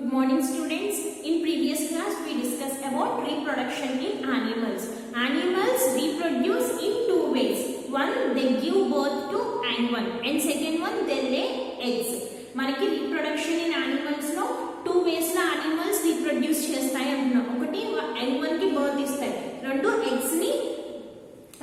Good morning students. In previous class we discussed about reproduction in animals. Animals reproduce in two ways. One, they give birth to young one, and second one, they lay eggs. మనకి reproduction in animals లో two ways లో animals reproduce చేస్తాయి అంటున్నాం. ఒకటి young one కి birth ఇస్తాయి, రెండు eggs ని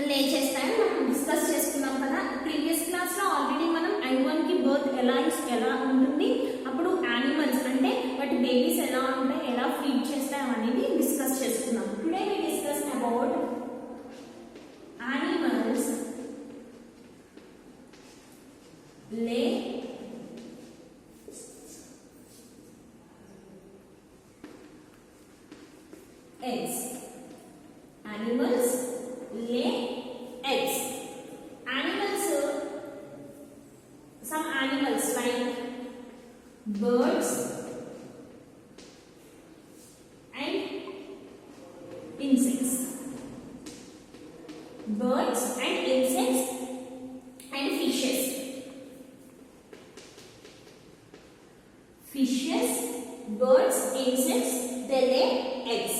లే చేస్తాయని మనం డిస్కస్ చేసుకున్నాం కదా. ప్రీవియస్ క్లాస్ లో ఆల్రెడీ మనం young one కి birth ఎలా ఉంటుంది, అప్పుడు యానిమల్స్ అంటే వాటి బేబీస్ ఎలా ఉంటాయి, ఎలా ఫీడ్ చేస్తాయి అనేది డిస్కస్ చేసుకున్నాం. Today we discuss about animals lay eggs. Animals lay eggs. Animals, some animals like birds and insects. Birds and insects and fishes. Fishes, birds, insects, they lay eggs.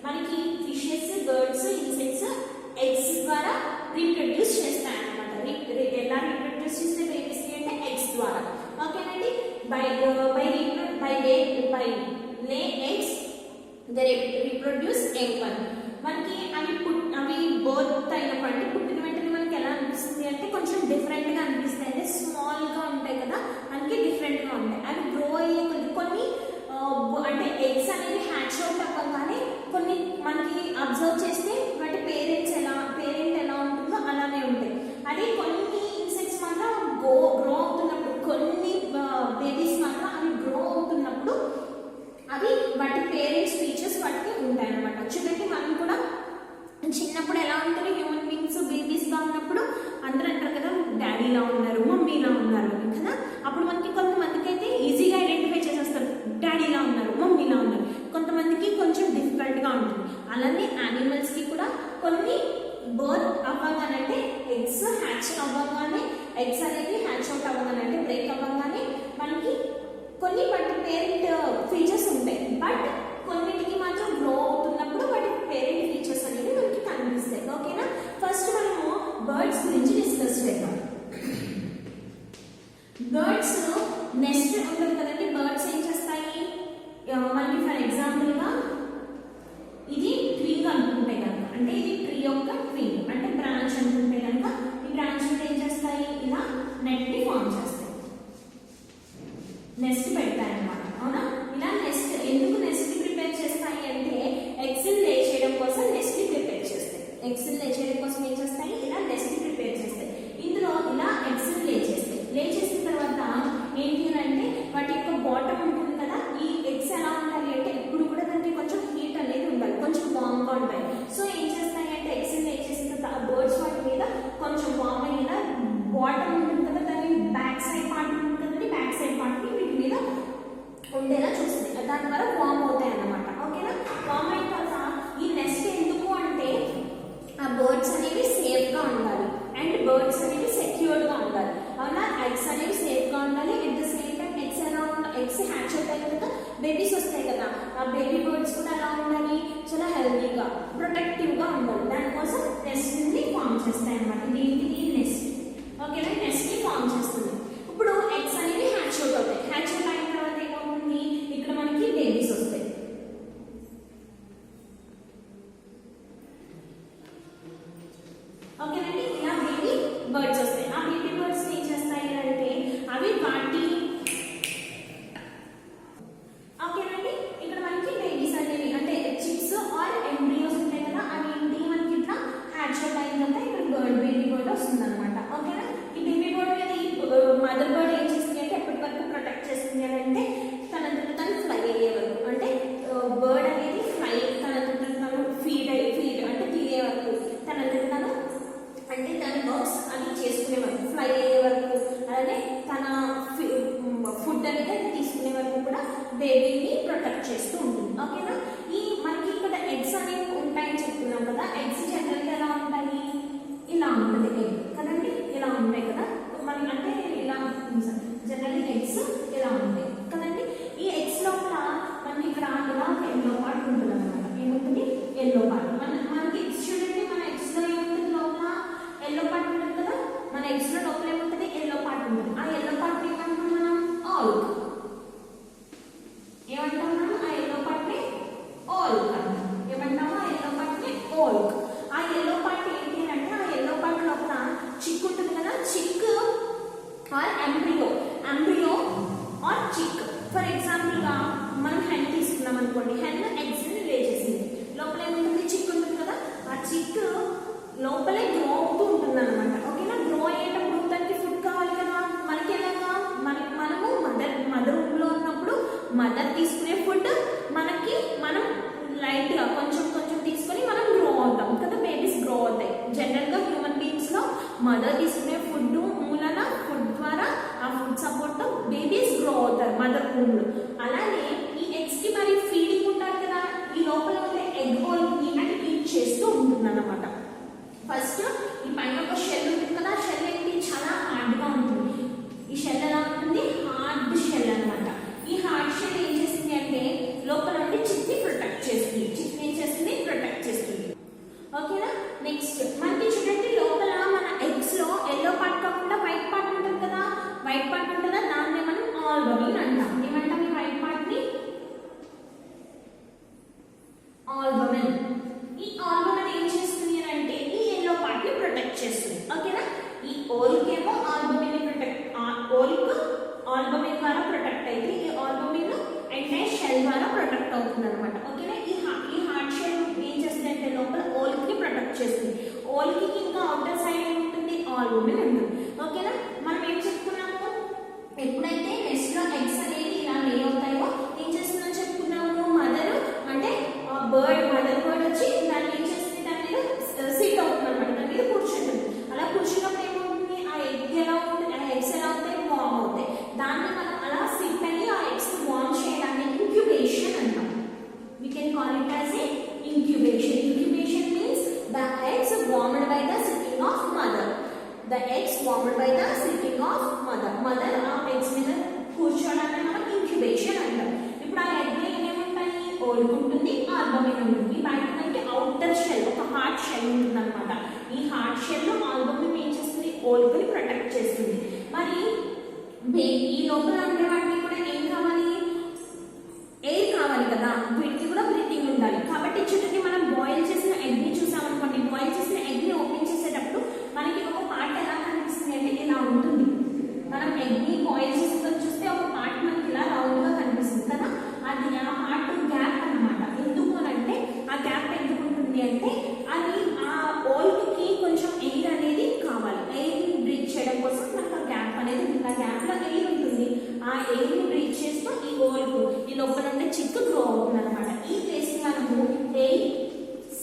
మనకి fishes, birds, insects eggs ద్వారా reproduce చేస్తాయి అన్నమాట. ఎలా reproduce చేస్తే babies అంటే eggs ద్వారా. ఓకేనండి. By లే eggs they reproduce egg one. మనకి అవి బర్త్ అయినప్పుడు అంటే పుట్టిన వెంటనే మనకి ఎలా అనిపిస్తుంది అంటే కొంచెం డిఫరెంట్ గా అనిపిస్తాయి. అంటే స్మాల్ గా ఉంటాయి కదా, మనకి డిఫరెంట్ గా ఉంటాయి. అవి గ్రో అయ్యే కొన్ని అంటే ఎగ్స్ అనేది హ్యాచ్ అవుట్ అవ్వగానే కొన్ని మనకి అబ్జర్వ్ చేస్తే వాటి పేరెంట్ ఎలా ఉంటుందో అలానే ఉంటాయి. అదే కొన్ని ఇన్సెక్ట్స్ మాత్రం గ్రో అవుతున్నప్పుడు, కొన్ని బేబీస్ మాత్రం అవి గ్రో అవుతున్నప్పుడు అవి వాటి పేరెంట్స్ ఫీచర్స్ వాటికి ఉంటాయి అన్నమాట. చూడండి, మనం కూడా చిన్నప్పుడు ఎలా ఉంటుంది, హ్యూమన్ బీయింగ్స్ బేబీస్గా ఉన్నప్పుడు అందరూ అంటారు కదా డాడీలా ఉన్నారు, మమ్మీలా ఉన్నారు అని కదా. అప్పుడు మనకి కొంతమందికి అయితే ఈజీగా ఐడెంటిఫై చేసేస్తారు, డాడీలా ఉన్నారు, మమ్మీలా ఉన్నారు. కొంతమందికి కొంచెం డిఫికల్ట్గా ఉంటుంది. అలానే యానిమల్స్కి కూడా కొన్ని బర్త్ అవ్వగానంటే ఎగ్స్ హ్యాచ్ అవ్వగానే, ఎగ్స్ అనేది హ్యాచ్ అవుట్ అవ్వగానే అంటే బ్రేక్ అవ్వగానే మనకి కొన్ని వాటి పేరెంట్ ఫీచర్స్ ఉంటాయి. బట్ కొన్నిటికి మాత్రం గ్రో అవుతున్నప్పుడు వాటి పేరెంట్ ఫీచర్స్ అనేవి మనకి కనిపిస్తాయి. ఓకేనా. ఫస్ట్ మనము బర్డ్స్ గురించి డిస్కస్ చేద్దాం. బర్డ్స్ నెస్ట్ ఉంటుంది కదండి. బర్డ్స్ ఏం చేస్తాయి, మనకి ఫర్ ఎగ్జాంపుల్ గా ఇది ట్రీ అనుకుంటే కనుక, అంటే ఇది ట్రీ యొక్క ట్రీ అంటే బ్రాంచ్ అనుకుంటే కనుక, ఈ బ్రాంచ్ ఏం చేస్తాయి, ఇలా నెట్ ని ఫామ్ చేస్తాయి, నెస్ట్ పెడతాయి అన్నమాట. అవునా. ఇలా నెస్ట్ ఎందుకు నెస్ట్ ప్రిపేర్ చేస్తాయి అంటే ఎగ్స్ లే చేయడం కోసం నెస్ట్ ప్రిపేర్ చేస్తాయి. ఎగ్స్ లే చేయడం కోసం ఏం చేస్తాయి, ఇలా నెస్ట్ ప్రిపేర్ చేస్తాయి. ఇందులో ఇలా ఎగ్స్ లే చేస్తాయి. లే చేసిన తర్వాత ఏంటి అంటే వాటి యొక్క బాటమ్ ఉంటుంది కదా, ఈ ఎగ్స్ ఎలా ఉండాలి అంటే ఎప్పుడు కూడా దానికి కొంచెం హీట్ అనేది ఉండాలి, కొంచెం వామ్గా ఉంటాయి. సో ఏం చేస్తాయి అంటే ఎగ్స్ లే చేసిన తర్వాత బర్డ్స్ వాటి మీద కొంచెం వామ్ అయ్యేలా బాటమ్ ఉంటుంది కదా, దాని బ్యాక్ సైడ్ పార్ట్ ఉంటుంది కదండి, బ్యాక్ సైడ్ పార్ట్ వీటి మీద ఉండేలా చూస్తుంది. దాని ద్వారా వామ్ అవుతాయి అన్నమాట. ఓకేనా. వామ్ అయిన తర్వాత ఈ నెస్ట్ ఎందుకు అంటే ఆ బర్డ్స్ అనేవి సేఫ్ గా ఉండాలి అండ్ బర్డ్స్ అనేవి సెక్యూర్డ్ గా ఉండాలి. అవునా. ఎగ్స్ అనేవి సేఫ్ గా ఉండాలి. At the same time eggs hatch అవుతాయి కదా, బేబీస్ వస్తాయి కదా, ఆ బేబీ బర్డ్స్ కూడా ఎలా ఉండాలి, చాలా హెల్తీగా ప్రొటెక్టివ్ గా ఉండాలి. దానికోసం నెస్ట్ ని ఫామ్ చేస్తాయి అన్నమాట. ఇది నెస్ట్. ఓకేనా. నెస్ట్ ని ఫామ్ చేస్తుంది. ఇప్పుడు ఎగ్స్ అనేవి హ్యాచ్ అవుట్ అవుతాయి. హ్యాచ్ అవుట్ అయిన తర్వాత ఏమవుతుంది, ఇక్కడ మనకి బేబీస్ వస్తాయి. ఓకేనండి. ఇలా బేబీ బర్డ్స్ వస్తాయి. ఆ బేబీ బర్డ్స్ ఏం చేస్తాయి అంటే అవి వాటి ఓకేనండి, ఇక్కడ మనకి బేబీస్ అనేవి అంటే చిక్స్ ఆర్ ఎంబ్రియోస్ ఉంటాయి కదా, అవి ఏంటి మనకి ఇట్లా హ్యాచ్ అవుట్ అయిన తర్వాత ఇక్కడ బేబీ బర్డ్ వస్తుంది అనమాట. ఓకేనా. ఈ బేబీ బర్డ్ మీద ఈ మదర్ బర్డ్ ఏం చేస్తుంది అంటే ఎప్పటి వరకు ప్రొటెక్ట్ చేస్తుంది అని అంటే తనంతట తను ఫ్లై అయ్యే వరకు, అంటే బర్డ్ అనేది ఫ్లై తనంతట తను ఫీడ్ అంటే తినే వరకు, తనంతట తను అంటే దాని వర్క్స్ అది చేసుకునే వరకు, ఫ్లై అయ్యే వరకు, అలానే తన ఫుడ్ అనేది అది తీసుకునే వరకు కూడా బేబీని ప్రొటెక్ట్ చేస్తూ ఉంటుంది. ఓకేనా. ఈ మనకి ఇక్కడ ఎగ్స్ అనేవి ఉంటాయని చెప్తున్నాం కదా. ఎగ్స్ జనరల్గా ఎలా ఉంటాయి, ఇలా ఉంటుంది ఎగ్ కదండి, ఇలా ఉంటాయి కదా మనకి. అంటే ఇలా జనరల్లీ ఎగ్స్ ఇలా ఉంటాయి కదండి. ఈ ఎగ్స్ లోపల మనకి ఎగ్స్ చూడండి, మన ఎగ్స్ లో ఏముంటుంది లోపల ఎల్లో పార్ట్ ఉంటుంది కదా, మన ఎగ్స్ లో లోపల ఏముంటుంది ఎల్లో పార్ట్ ఉంటుంది. ఆ ఎల్లో పార్ట్ ఏమంటాం మనం ఆల్క్. ఏమంటాం మనం ఆ ఎల్లో పార్ట్ ని ఆల్క్ అంటాం. ఏమంటాము ఆ ఎల్లో పార్ట్ ని ఆల్క్. ఆ ఎల్లో పార్ట్ ఏంటి అంటే ఆ ఎల్లో పార్ట్ లోపల చిక్ ఉంటుంది కదా, chick or embryo or chick. For example గా మనం హెన్ తీసుకున్నాం అనుకోండి, హెన్ ఎగ్స్ ని లే చేసింది, లోపల ఏముంటుంది చిక్ ఉంటుంది కదా, ఆ చిక్ లోపలే గ్రో అవుతూ ఉంటుంది అనమాట. ఓకేనా, గ్రో అయ్యేటప్పుడు దానికి ఫుడ్ కావాలి కదా, మనకి ఎలాగా మనము మదర్ లో ఉన్నప్పుడు మదర్ తీసుకునే ఫుడ్ మనకి మనం లైట్ గా కొంచెం కొంచెం తీసుకొని మనం గ్రో అవుతాం కదా, బేబీస్ గ్రో అవుతాయి. జనరల్ గా హ్యూమన్ బీయింగ్స్ లో మదర్ తీసుకునే ఫుడ్ మూలన ఫుడ్ ద్వారా ఆ ఫుడ్ సపోర్ట్ తో బేబీస్ గ్రో అవుతారు మదర్ వూమ్ లో. అలానే ఈ ఎగ్స్ కి మరి ఫీడింగ్ ఉంటారు కదా, ఈ లోపల ఉండే ఎగ్ హోల్ ని అంటే ఈట్ చేస్తూ ఉంటుంది అన్నమాట. ఫస్ట్ ఈ పైన ఒక షెల్ ఉంటుంది కదా, షెల్ ఏంటి చాలా హార్డ్ గా ఉంటుంది. ఈ షెల్ ఎలా ఉంటుంది, హార్డ్ షెల్ అన్నమాట. ఈ హార్డ్ షెల్ ఏం చేస్తుంది అంటే లోపల ఉండి చిక్ ని ప్రొటెక్ట్ చేస్తుంది. చిక్ ఏం చేస్తుంది, ప్రొటెక్ట్ చేస్తుంది. ఓకేనా, నెక్స్ట్ మనకి చూడండి లోపల మన ఎగ్స్ లో ఎల్లో పార్ట్ కాకుండా వైట్ పార్ట్ ఉంటుంది కదా, వైట్ పార్ట్ ఉంటుంది కదా, దాన్ని మనం ఆల్బమిన్ అంటాం. ఏమంటాం ఈ వైట్ పార్ట్ ని ఆల్బమిన్. ఈ ఆల్బమిన్ ఏం చేస్తుంది అంటే ఈ ఎల్లో పార్ట్ ని ప్రొటెక్ట్ చేస్తుంది. ఓకేనా, ఈ ఓల్క్ ఏమో ఆల్బమిన్ ని ప్రొటెక్ట్, ఓల్క్ ఆల్బమిన్ ద్వారా ప్రొటెక్ట్ అయితే ఈ ఆల్బమిన్ ఎంటైర్ షెల్ ద్వారా ప్రొటెక్ట్ అవుతుంది అనమాట. ఓకేనా, ఈ హార్డ్ షెల్ ఏం చేస్తుంది అంటే లోపల ఓల్క్ ని ప్రొటెక్ట్ చేస్తుంది. ఓల్క్ కి ఇంకా అవుటర్ సైడ్ ఏముంటుంది, ఆల్బమిన్ ఉంటుంది. ఓకేనా, మనం ఏం చెప్పుకున్నాము, ఎప్పుడైతే నెక్స్ట్ లో ఎగ్స్ అనేది ఇలా లే అవుతాయో ఏం చేస్తుందని చెప్పుకున్నాము, మదర్ అంటే మదర్ బర్డ్ వచ్చి దాన్ని ఏం చేస్తుంది, దాని మీద సిట్ అవుతుంది అనమాట, దాని మీద కూర్చుంటుంది. అలా కూర్చున్నప్పుడు ఏమవుతుంది, ఆ ఎగ్ ఎలా ఉంటుంది, ఆ ఎగ్స్ ఎలా అవుతాయి, వార్మ్ అవుతాయి. దాన్ని మనం అలా సిట్ అయ్యి ఆ ఎగ్స్ వార్మ్ చేయడాన్ని ఇంక్యుబేషన్ అంటాం. We can call it as a incubation. Incubation means the eggs warmed by the sitting of mother. The eggs warmed by the sitting of mother. Mother ఆ eggs మీద కూర్చోడాన్ని మనం incubation అంటాం. ఇప్పుడు ఆ egg లో ఏముంటాయి, ఓల్క్ ఉంటుంది, ఆల్బమిన్ ఉంటుంది. బయట మనకి అవుటర్ షెల్, ఒక హార్డ్ షెల్ ఉంటుంది అనమాట. ఈ హార్డ్ షెల్ ఆల్బమిన్ ఏం చేస్తుంది, ఓల్క్ ని ప్రొటెక్ట్ చేస్తుంది. మరి ఈ లోపల ఉండే వాటికి కూడా ఏం కావాలి, ఎయిర్ కావాలి కదా, వీటికి కూడా బ్రీతింగ్ ఉండాలి. కాబట్టి చూడండి మనం బాయిల్ చేసిన ఎగ్ ని చూసామనుకోండి, బాయిల్ చేసిన ఎగ్ ని ఓపెన్ చేసేటప్పుడు మనకి ఒక పార్ట్ ఎలా కనిపిస్తుంది అంటే ఇలా ఉంటుంది. మనం ఎగ్ ని బాయిల్ చేసుకొని చూస్తే ఒక పార్ట్ మనకి ఇలా రౌండ్ గా కనిపిస్తుంది కదా, అది ఆ పార్ట్ గ్యాప్ అన్నమాట. ఎందుకు అంటే ఆ గ్యాప్ ఎందుకు ఉంటుంది అంటే అది ఆ ఓల్క్ కి కొంచెం ఎయిర్ అనేది కావాలి. ఎయిర్ ని బ్రీత్ చేయడం కోసం మనకు ఆ గ్యాప్ అనేది ఉంటుంది. ఆ గ్యాప్ లో ఎయిర్ ఉంటుంది. ఆ ఎయిర్ ని బ్రీత్ చేస్తూ ఈ ఓల్క్ ఈ లోపల ఉండే చిక్ గ్రో అవుతుంది అనమాట. ఈ ప్లేస్ ని మనము ఎయిర్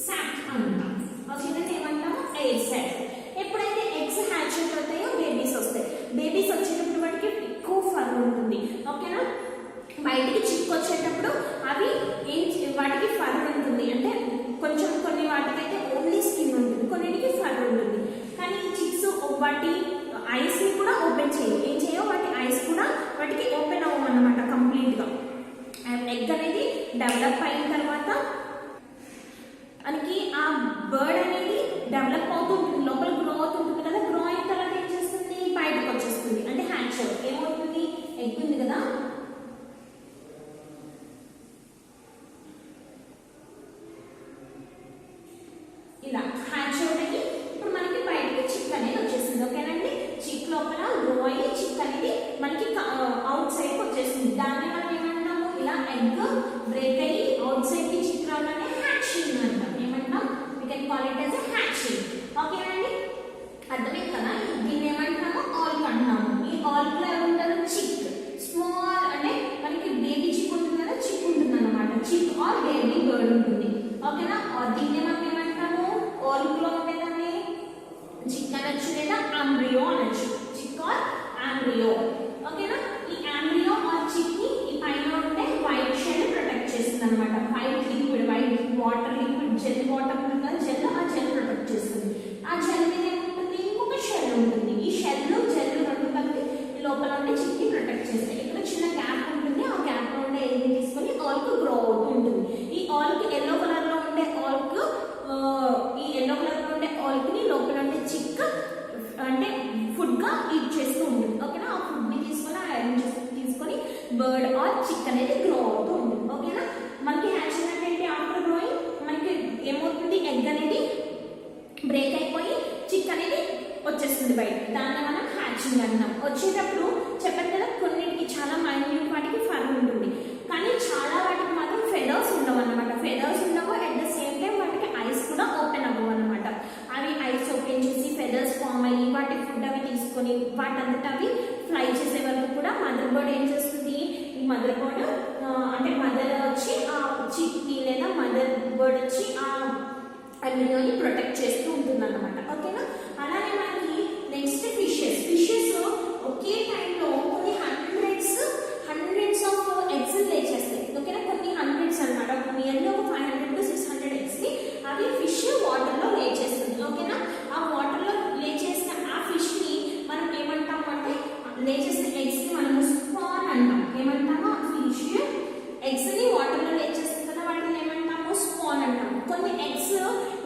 సాక్ అంటాం. ఓకేనా, ఏమంటాము ఎయిర్ సాక్. ఎప్పుడైతే ఎగ్స్ హ్యాచ్ అవుతాయో బేబీస్ వస్తాయి. బేబీస్ వచ్చేటప్పుడు వాటికి ఎక్కువ ఫర్ ఉంటుంది. ఓకేనా, బయటికి చిక్ వచ్చేటప్పుడు అవి వాటికి ఫర్ ఉంటుంది. అంటే కొంచెం కొన్ని వాటికైతే ఓన్లీ స్కిన్ ఉంటుంది, కొన్నిటికి ఫర్ ఉంటుంది. కానీ ఈ చిక్స్ వాటి ఐస్ ని కూడా ఓపెన్ చేయవు. ఏం చేయవు, వాటి ఐస్ కూడా వాటికి ఓపెన్ అవ్వవు అన్నమాట కంప్లీట్ గా. ఎగ్ అనేది డెవలప్ అయిన తర్వాత మనకి ఆ బర్డ్ అనేది డెవలప్ అవుతూ ఉంటుంది, లోపల గ్రో అవుతుంటుంది కదా. గ్రో అయిన తర్వాత ఏం చేస్తుంది, బయటకు వచ్చేస్తుంది. అంటే హ్యాచ్ అవుతుంది. ఏమవుతుంది, ఎగ్ ఉంది కదా, ఇలా హ్యాచ్ అవుట్ అయ్యి ఇప్పుడు మనకి బయటకు చిక్ అనేది వచ్చేసింది. ఓకేనండి, చిక్ లోపల గ్రో అయ్యి చిక్ అనేది మనకి అవుట్ సైడ్ వచ్చేసింది. దాన్ని మనం ఏమంటాము, ఇలా ఎగ్ బ్రేక్ అయ్యి అవుట్ సైడ్ కి చిక్ రావడాన్ని హ్యాచింగ్ అంటాం. ఏమంటాం, we can call it as a hatching. ఓకేనండి, అర్థమైంది కదా. దీన్ని ఏమంటాము, ఆల్క్ అంటాము. ఈ ఆల్క్ లో ఏమంటారు, చిక్ స్మాల్ అంటే మనకి బేబీ చిక్ ఉంటుంది కదా, చిక్ ఉంటుంది అన్నమాట. చిక్ ఆర్ బేబీ బర్డ్ ఉంటుంది. ఓకేనా, దీన్ని మనం ఏమంటాము, ఆల్క్ లో ఉండేదాన్ని చిక్ అనొచ్చు లేదా ఆంబ్రియో అనొచ్చు. చిక్ ఆర్ ఆంబ్రియో. ఓకేనా, ఈ ఆంబ్రియో ఆర్ చిక్ ని ఈ పైన ఉండే వైట్ షెల్ ప్రొటెక్ట్ చేస్తుంది అనమాట. White liquid, white water liquid, gel water ఉంటుంది కదా, జెల్ ఆ జెల్ ప్రొటెక్ట్ చేస్తుంది. ఆ జెల్ మీద ఏముంటుంది, ఇంకొక షెల్ ఉంటుంది. ఈ షెల్ జెల్ రెండు కలిపి లోపల ఉండే చిక్ ని ప్రొటెక్ట్ చేస్తాయి. ఇక్కడ చిన్న గ్యాప్ ఉంటుంది. ఆ గ్యాప్ లో ఉండే ఎయిర్ తీసుకొని ఆల్క్ గ్రో అవుతూ ఉంటుంది. ఈ ఆల్క్ ఎల్లో కలర్ లో ఉండే ఆల్క్ ఈట్ చేస్తూ ఉంటుంది. ఓకేనా, ఆ ఫుడ్ ని తీసుకొని ఆ ఐరన్ తీసుకొని బర్డ్ ఆర్ చిక్ అనేది గ్రో అవుతూ ఉంటుంది. ఓకేనా, మనకి హ్యాచింగ్ అంటే ఏంటి, ఆఫ్టర్ గ్రోయింగ్ మనకి ఏమవుతుంది, ఎగ్ అనేది బ్రేక్ అయిపోయి చిక్ అనేది వచ్చేస్తుంది బయట, దాన్ని మనం హ్యాచింగ్ అంటాం. వచ్చేటప్పుడు చెప్పాను కదా కొన్నిటికి చాలా మైన్యూట్ వాటికి ఫర్ ఉంటుంది, కానీ చాలా వాటికి మాత్రం ఫెదర్స్ ఉండవు అనమాట. ఫెదర్స్ ఉండవు, అట్ ద సేమ్ టైం వాటికి ఐస్ కూడా ఓపెన్ అవ్వవు అనమాట. అవి ఐస్ ఓపెన్ చేసి ఫెదర్స్ ఫామ్ అయ్యి వాటి ఫుడ్ అవి తీసుకొని వాటంతటా అవి ఫ్లై చేసే వరకు కూడా మదర్ బర్డ్ ఏం చేస్తుంది, ఈ మదర్ బర్డ్ అంటే మదర్ వచ్చి ఆ చిక్కి లేదా మదర్ బర్డ్ వచ్చి ఆ అమ్యూని ప్రొటెక్ట్ చేస్తూ ఉంటుంది అన్నమాట. ఓకేనా, అలానే మనకి నెక్స్ట్ ఫిషెస్ ఒకే టైంలో కొన్ని హండ్రెడ్స్ ఆఫ్ ఎగ్స్ లే చేస్తాయి. ఓకేనా, కొన్ని హండ్రెడ్స్ అనమాట, నియర్లీ ఒక 500 to 600 ఎగ్స్ ని అవి ఫిష్ వాటర్ లో లే చేస్తుంది. ఓకేనా, ఆ వాటర్ లో లే చేసిన ఆ ఫిష్ ని మనం ఏమంటాము అంటే, లే చేసిన ఎగ్స్ ని మనం స్పాన్ అంటాం. ఏమంటాము, ఆ ఫిష్ ఎగ్స్ ని వాటర్ లో లే చేస్తుంది కదా, వాటిని ఏమంటాము, స్పాన్ అంటాం. కొన్ని ఎగ్స్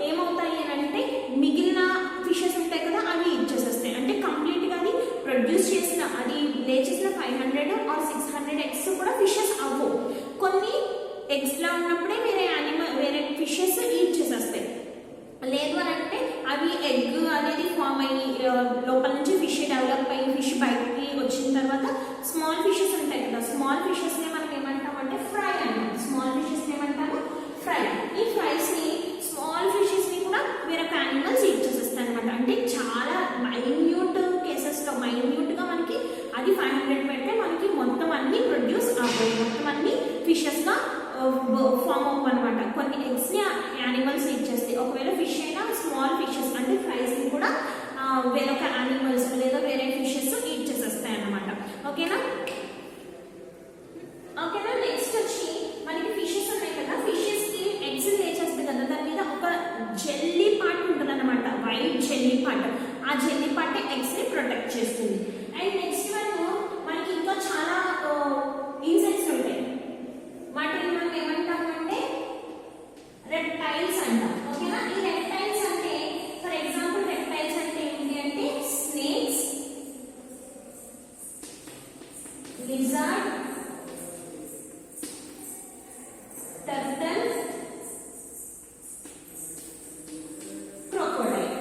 ఏమవుతాయి అని అంటే మిగిలిన ఫిషెస్ ఉంటాయి కదా అవి ఇచ్చేసేస్తాయి, అంటే కంప్లీట్ గా అది ప్రొడ్యూస్ చేసిన అది లే చేసిన 500 or 600 ఎగ్స్ కూడా ఫిషెస్ అవ్వవు. కొన్ని ఎగ్స్ లా ఉన్నప్పుడే వేరే ఫిషెస్ ఈట్ చేసేస్తాయి. లేదు అని అంటే అవి ఎగ్ అనేది ఫామ్ అయ్యి లోపల నుంచి ఫిష్ డెవలప్ అయ్యి ఫిష్ బయటికి వచ్చిన తర్వాత స్మాల్ ఫిషెస్ ఉంటాయి కదా, స్మాల్ ఫిషెస్ ని మనం ఏమంటామంటే ఫ్రై అంటాం. స్మాల్ ఫిషెస్ ని ఏమంటాము, ఫ్రై. ఈ ఫ్రైస్ ని స్మాల్ ఫిషెస్ ని కూడా వేరొక యానిమల్స్ ఈట్ చేసేస్తాయి అనమాట. అంటే చాలా మైన్యూట్ కేసెస్ లో మైన్యూట్ గా మనకి అది 500 పెడితే మనకి మొత్తం అన్ని ప్రొడ్యూస్ అవ్వవు, మొత్తం అన్ని ఫిషెస్ గా ఫామ్ అవ్వ అనమాట. కొన్ని ఎగ్స్ ని యానిమల్స్ ఈట్ చేస్తాయి. ఒకవేళ ఫిష్ అయినా స్మాల్ ఫిషెస్ అంటే ఫ్రైస్ ని కూడా వేరొక యానిమల్స్ లేదా వేరే ఫిషెస్ ఈట్ చేసేస్తాయి అన్నమాట. ఓకేనా, ఓకేనా, నెక్స్ట్ వచ్చి మనకి ఫిషెస్ ఉన్నాయి కదా, ఫిషెస్ కి ఎగ్స్ లే చేస్తాయి కదా, దాని మీద ఒక జెల్లీ పార్ట్ ఉంటుంది అనమాట, వైట్ జెల్లీ పార్ట్. ఆ జెల్లీ పార్ట్ ఎగ్స్ ని ప్రొటెక్ట్ చేస్తుంది. అండ్ నెక్స్ట్ వన్ మనకి ఇంకా చాలా ఇన్సెక్ట్స్ ఉంటాయి, వాటిని మనం ఏమంటాము అంటే రెప్టైల్స్ అంటాం. ఓకేనా, ఈ రెప్టైల్స్ అంటే ఫర్ ఎగ్జాంపుల్ రెప్టైల్స్ అంటే ఏంటి అంటే స్నేక్స్, లిజర్డ్, టర్టల్, క్రొకోడైల్.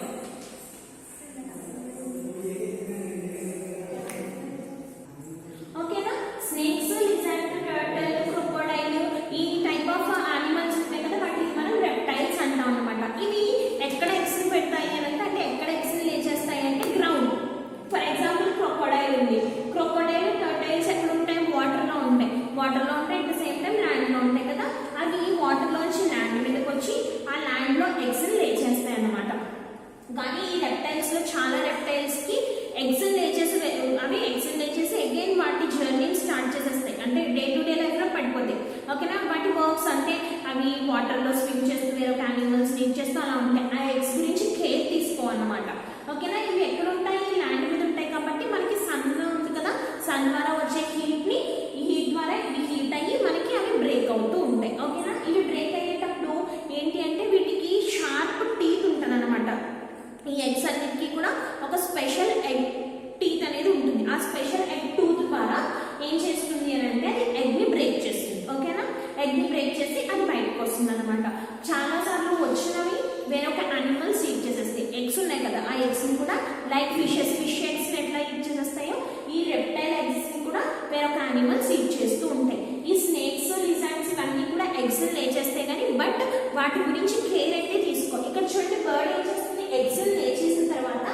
ఓకేనా, స్నేక్స్, లిజర్డ్, టర్టల్, క్రొకోడైల్ ఈ టైప్ ఆఫ్ యానిమల్స్ ఉంటాయి కదా, వాటిని మనం రెప్టైల్స్ అంటాం అనమాట. ఇవి ఎక్కడ ఎగ్స్ పెడతాయి అని అంటే ఎక్కడ ఎగ్స్ లే చేస్తాయి అంటే గ్రౌండ్. ఫర్ ఎగ్జాంపుల్ క్రొకోడైల్ ఉంది, క్రొకోడైల్ టర్టైల్స్ ఎక్కడ ఉంటాయి, వాటర్ లో ఉంటాయి. వాటర్ లో ఉంటాయి, at the same time land లో ఉంటాయి కదా, అవి వాటర్ లో నుంచి ల్యాండ్ మీదకి వచ్చి ఆ ల్యాండ్ లో ఎగ్స్ లే చేస్తాయి అన్నమాట. కానీ ఈ రెప్టైల్స్ లో చాలా రెప్టైల్స్ కి ఎగ్స్ లే చేసి అవి ఎగ్స్ లే చేసి అగైన్ వాటి జర్నీ స్టార్ట్ చేసేస్తాయి, అంటే డే టు డే లైఫ్ లో పడిపోతాయి. ఓకేనా, వాటి వర్క్స్ అంటే అవి వాటర్ లో స్విమ్ చేస్తూ వేరొక యానిమల్స్ రీచ్ చేస్తూ అలా ఉంటాయి. ఆ ఎగ్స్ గురించి కేర్ తీసుకోవాలన్నమాట. ఓకేనా, ఇవి ఎక్కడ ఉంటాయి, ల్యాండ్ మీద ఉంటాయి కాబట్టి మనకి సన్ ఉంది కదా, సన్ ద్వారా వచ్చే హీట్ ని ఈ హీట్ ద్వారా ఇవి హీట్ అయ్యి మనకి అవి బ్రేక్ అవుతూ ఉంటాయి. ఓకేనా, ఇవి బ్రేక్ అయ్యేటప్పుడు ఏంటి అంటే వీటికి షార్ప్ టీత్ ఉంటుంది అనమాట. ఈ ఎగ్స్ అన్నిటికీ కూడా ఒక స్పెషల్ ఎగ్ టీత్ అనేది ఉంటుంది. ఆ స్పెషల్ ఎగ్ టూత్ ద్వారా ఏం చేస్తుంది అని అంటే అది ఎగ్ ని బ్రేక్ చేస్తుంది. ఓకేనా, ఎగ్ ని బ్రేక్ చేసి అది బయటకు వస్తుంది అనమాట. చాలా సార్లు వచ్చినవి వేరొక యానిమల్స్ ఈట్ చేసేస్తాయి. ఎగ్స్ ఉన్నాయి కదా, ఆ ఎగ్స్ ని కూడా లైక్ ఫిష్ ఎగ్స్ ఎట్లా ఈట్ చేసేస్తాయో ఈ రెప్టైల్ ఎగ్స్ ని కూడా వేరొక యానిమల్స్ ఈట్ చేస్తూ ఉంటాయి. ఈ స్నేక్స్, లిజర్డ్స్ ఇవన్నీ కూడా ఎగ్స్ లే చేస్తాయి కానీ బట్ వాటి గురించి కేర్ అయితే తీసుకో. ఇక్కడ చూడండి, బర్డ్ ఏం చేస్తుంది, ఎగ్స్ లే చేసిన తర్వాత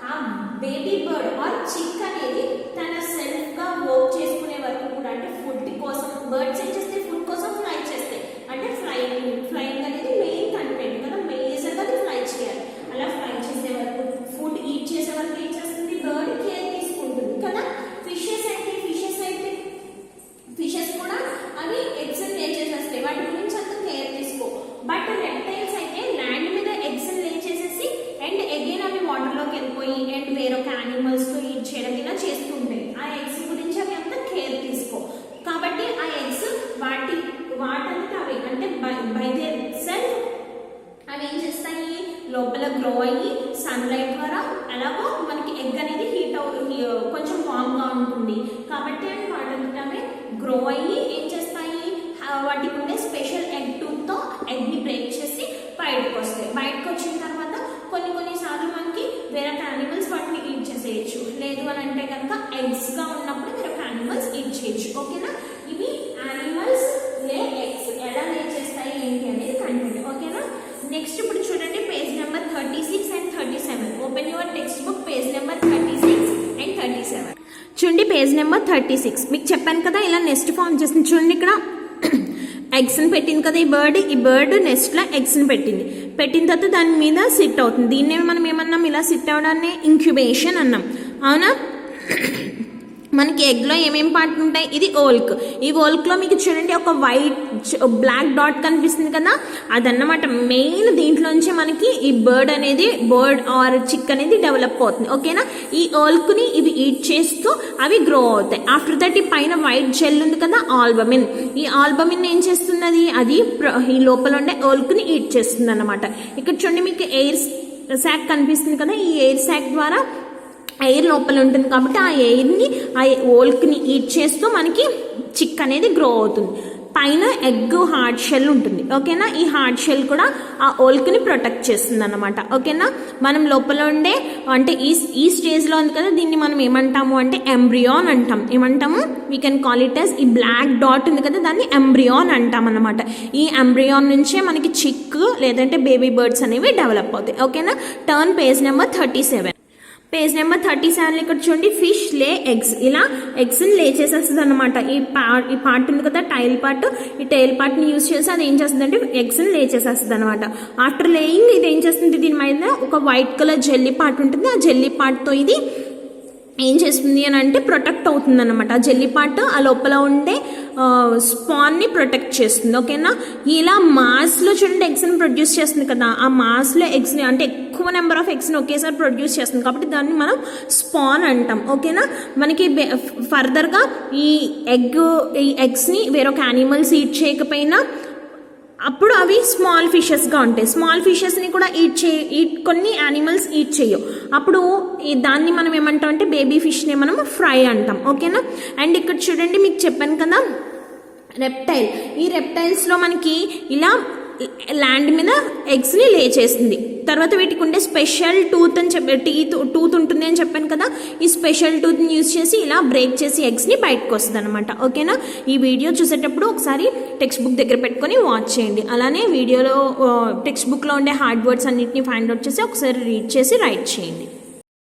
ఆ బేబీ బర్డ్ ఆర్ చిక్ అనేది తన సెల్ఫ్ గా వర్క్ చేసుకునే వరకు కూడా, అంటే ఫుడ్ కోసం బర్డ్స్ ఏం చేస్తే ఫుడ్ కోసం ఫ్లై చేస్తాయి, అంటే ఫ్లైయింగ్ అనేది మెయిన్ కంటెంట్ కదా, మేజర్ గా ఫ్లై చేయాలి. అలా ఫ్లై చేసే వరకు ఫుడ్ ఈట్ చేసే వరకు ఏం చేస్తుంది, బర్డ్ కేర్ తీసుకుంటుంది కదా. ఫిషెస్ కూడా అవి ఎగ్స్ లే చేసేస్తాయి, వాటి గురించి అంత కేర్ తీసుకో. బట్ రెప్టైల్స్ అయితే ల్యాండ్ మీద ఎగ్స్ లే చేసేసి అండ్ అగైన్ అవి వాటర్ లోకి వెళ్ళిపోయి అండ్ వేరొక యానిమల్స్ తో ఈట్ చేయడం ఇలా చేస్తూ ఉంటాయి. ఆ ఎగ్స్ గురించి అవి అంత కేర్ తీసుకో. కాబట్టి ఆ ఎగ్స్ వాటంతా అవి అంటే బై దేర్ సెల్ఫ్ అవి ఏం చేస్తాయి, లోపల గ్రో అయ్యి సన్ లైట్ ద్వారా ఎలాగో మనకి ఎగ్ అనేది హీట్ కొంచెం వామ్గా ఉంటుంది కాబట్టి అవి వాటికి గ్రో అయ్యి ఏం చేస్తాయి, వాటికి ఉండే స్పెషల్ ఎగ్ టూత్తో ఎగ్ని బ్రేక్ చేసి బయటకు వస్తాయి. బయటకు వచ్చిన తర్వాత కొన్నిసార్లు మనకి వేరే యానిమల్స్ వాటిని ఈట్ చేసేయచ్చు. లేదు అని అంటే కనుక ఎగ్స్గా ఉన్నప్పుడు వేరే యానిమల్స్ ఈట్ చేయొచ్చు. ఓకేనా, ఇవి యానిమల్స్ లే ఎగ్స్ ఎలా లే చేస్తాయి ఏంటి అనేది కంటెంట్. ఓకేనా, నెక్స్ట్ ఇప్పుడు చూడండి page number 36 and 37. Open your text book page number 36 and 37. చూడండి పేజ్ నెంబర్ 36. మీకు చెప్పాను కదా ఇలా నెస్ట్ ఫామ్ చేసింది. చూడండి ఇక్కడ ఎగ్స్ని పెట్టింది కదా ఈ బర్డ్ నెస్ట్లో ఎగ్స్ని పెట్టిన తర్వాత దాని మీద సిట్ అవుతుంది. దీన్నే మనం ఏమన్నాం, ఇలా సిట్ అవడాన్ని ఇంక్యుబేషన్ అన్నాం. అవునా, మనకి ఎగ్లో ఏమేమి పార్ట్ ఉంటాయి, ఇది ఓల్క్. ఈ ఓల్క్లో మీకు చూడండి ఒక బ్లాక్ డాట్ కనిపిస్తుంది కదా, అదన్నమాట మెయిన్. దీంట్లోంచి మనకి ఈ బర్డ్ ఆర్ చిక్ అనేది డెవలప్ అవుతుంది. ఓకేనా, ఈ ఓల్క్ని ఇవి ఈట్ చేస్తూ అవి గ్రో అవుతాయి. ఆఫ్టర్ దట్ ఈ పైన వైట్ జెల్ ఉంది కదా ఆల్బమిన్, ఈ ఆల్బమిన్ ఏం చేస్తున్నది, అది ఈ లోపల ఉండే ఓల్క్ని ఈట్ చేస్తుంది అన్నమాట. ఇక్కడ చూడండి మీకు ఎయిర్ శాక్ కనిపిస్తుంది కదా, ఈ ఎయిర్ శాక్ ద్వారా ఎయిర్ లోపల ఉంటుంది కాబట్టి ఆ ఎయిర్ని ఆ ఓల్క్ని ఈట్ చేస్తూ మనకి చిక్ అనేది గ్రో అవుతుంది. పైన ఎగ్ హార్డ్ షెల్ ఉంటుంది. ఓకేనా, ఈ హార్డ్ షెల్ కూడా ఆ ఓల్క్ని ప్రొటెక్ట్ చేస్తుంది అన్నమాట. ఓకేనా, మనం లోపల ఉండే అంటే ఈ స్టేజ్లో ఉంది కదా, దీన్ని మనం ఏమంటాము అంటే ఎంబ్రియాన్ అంటాం. ఏమంటాము, we can call it as, ఈ బ్లాక్ డాట్ ఉంది కదా దాన్ని ఎంబ్రియాన్ అంటాం అన్నమాట. ఈ ఎంబ్రియాన్ నుంచే మనకి చిక్ లేదంటే బేబీ బర్డ్స్ అనేవి డెవలప్ అవుతాయి. ఓకేనా, turn page number 37. Page number 37 ఇక్కడ చూడండి ఫిష్ లే ఎగ్స్. ఇలా ఎగ్స్ని లే చేసేస్తుంది అనమాట. ఈ పార్ట్ ఉంది కదా టైల్ పార్ట్, ఈ టైల్ పార్ట్ని యూజ్ చేసి అది ఏం చేస్తుంది అంటే ఎగ్స్ని లే చేసేస్తుంది అనమాట. ఆఫ్టర్ లేయింగ్ ఇది ఏం చేస్తుంది, దీని మీద ఒక వైట్ కలర్ జెల్లీ పార్ట్ ఉంటుంది. ఆ జెల్లీ పార్ట్తో ఇది ఏం చేస్తుంది అని అంటే ప్రొటెక్ట్ అవుతుంది అనమాట. ఆ జెల్లీ పార్ట్ ఆ లోపల ఉండే స్పాన్ని ప్రొటెక్ట్ చేస్తుంది. ఓకేనా, ఇలా మాస్లో చూడండి ఎగ్స్ని ప్రొడ్యూస్ చేస్తుంది కదా, ఆ మాస్లో ఎగ్స్ని అంటే ఎక్కువ నెంబర్ ఆఫ్ ఎగ్స్ని ఒకేసారి ప్రొడ్యూస్ చేస్తుంది కాబట్టి దాన్ని మనం స్పాన్ అంటాం. ఓకేనా, మనకి ఫర్దర్గా ఈ ఎగ్స్ని వేరొక యానిమల్స్ ఈట్ చేయకపోయినా అప్పుడు అవి స్మాల్ ఫిషెస్గా ఉంటాయి. స్మాల్ ఫిషెస్ని కూడా కొన్ని యానిమల్స్ ఈట్ చేయవు. అప్పుడు దాన్ని మనం ఏమంటాం అంటే బేబీ ఫిష్ని మనం ఫ్రై అంటాం. ఓకేనా, అండ్ ఇక్కడ చూడండి మీకు చెప్పాను కదా రెప్టైల్. ఈ రెప్టైల్స్లో మనకి ఇలా ల్యాండ్ మీద ఎగ్స్ని లే చేస్తుంది. తర్వాత వీటికి ఉండే స్పెషల్ టూత్ అని టూత్ ఉంటుంది అని చెప్పాను కదా, ఈ స్పెషల్ టూత్ని యూజ్ చేసి ఇలా బ్రేక్ చేసి ఎగ్స్ని బయటకు వస్తుంది అనమాట. ఓకేనా, ఈ వీడియో చూసేటప్పుడు ఒకసారి టెక్స్ట్ బుక్ దగ్గర పెట్టుకొని వాచ్ చేయండి. అలానే వీడియోలో టెక్స్ట్ బుక్లో ఉండే హార్డ్ వర్డ్స్ అన్నిటిని ఫైండ్ అవుట్ చేసి ఒకసారి రీడ్ చేసి రైట్ చేయండి.